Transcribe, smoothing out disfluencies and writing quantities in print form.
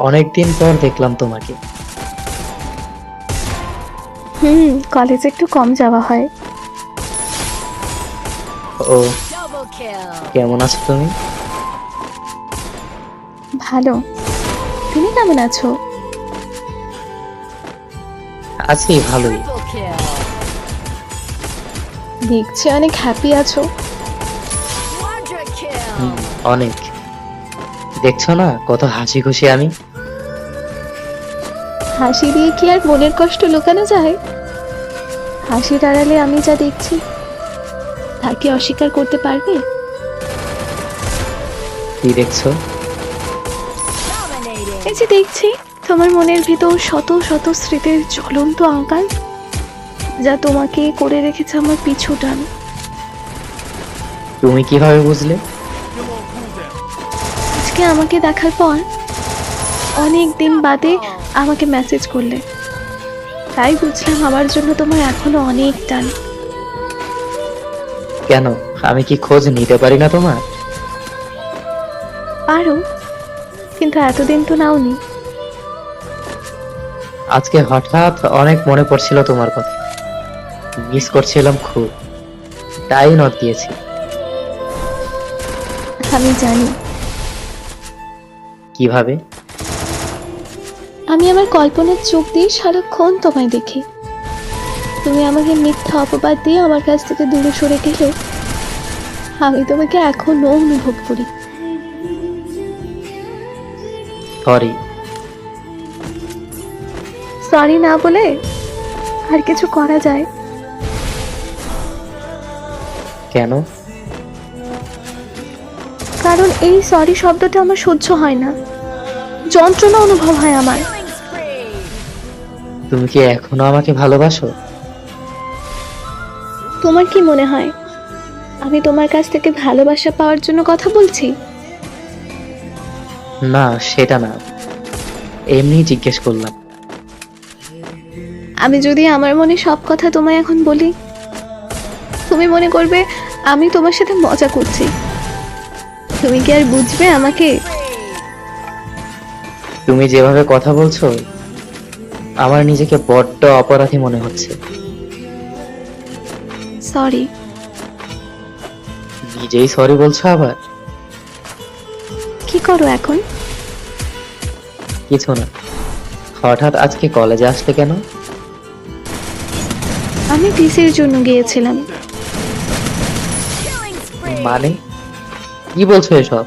অনেকদিন পর দেখলাম তোমাকে। কলেজে একটু কম যাওয়া হয়। ও, কেমন আছো তুমি? ভালো। তুমি কেমন আছো? আছি ভালোই। দেখছি অনেক হ্যাপি আছো। অনেক। দেখছো না কত হাসি খুশি আমি। হাসি দিয়ে কি আর মনের কষ্ট লুকানো যায়? হাসির আড়ালে আমি যা দেখছি তা কি অস্বীকার করতে পারবে? কি দেখছো? এই যে দেখছি তোমার মনের ভিতর শত শত স্মৃতির জ্বলন্ত আকার, যা তোমাকে করে রেখেছে আমার পিছু টান। তুমি কিভাবে বুঝলে? আজকে আমাকে দেখার পর অনেক দিন বাদে আমাকে মেসেজ করলে, তাই বুঝলাম আমার জন্য তোমার এখনো অনেক টান। কেন, আমি কি খোঁজ নিতে পারি না তোমার? পারো, কিন্তু এতদিন তো নাওনি। আজকে হঠাৎ অনেক মনে পড়ছিল তোমার কথা, মিস করছিলাম খুব, তাই নক দিয়েছি। আমি জানি। কিভাবে? আমি আমার কল্পনার চোখ দিয়ে সারাক্ষণ তোমায় দেখি। তুমি আমাকে মিথ্যা অপবাদ দিয়ে আমার কাছ থেকে দূরে সরে গেলেও আমি তোমাকে এখনো অনুভব করি। সরি। সরি না বলে আর কিছু করা যায়? কেন? কারণ এই সরি শব্দটা আমার সহ্য হয় না, যন্ত্রণা অনুভব হয় আমার। তুমি কি এখনো আমাকে ভালোবাসো? তোমার কি মনে হয় আমি তোমার কাছ থেকে ভালোবাসা পাওয়ার জন্য কথা বলছি? না, সেটা না, এমনি জিজ্ঞেস করলাম। আমি যদি আমার মনে সব কথা তোমায় এখন বলি, তুমি মনে করবে আমি তোমার সাথে মজা করছি। তুমি কি আর বুঝবে আমাকে? তুমি যেভাবে কথা বলছো আমার নিজেকে বড্ড অপরাধী মনে হচ্ছে। সরি। নিজেই সরি বলছো আবার? কি করো এখন? কিছু না। হঠাৎ আজকে কলেজে আসলে কেন? আমি টিসির জন্য গিয়েছিলাম। মানে কি বলছো এসব?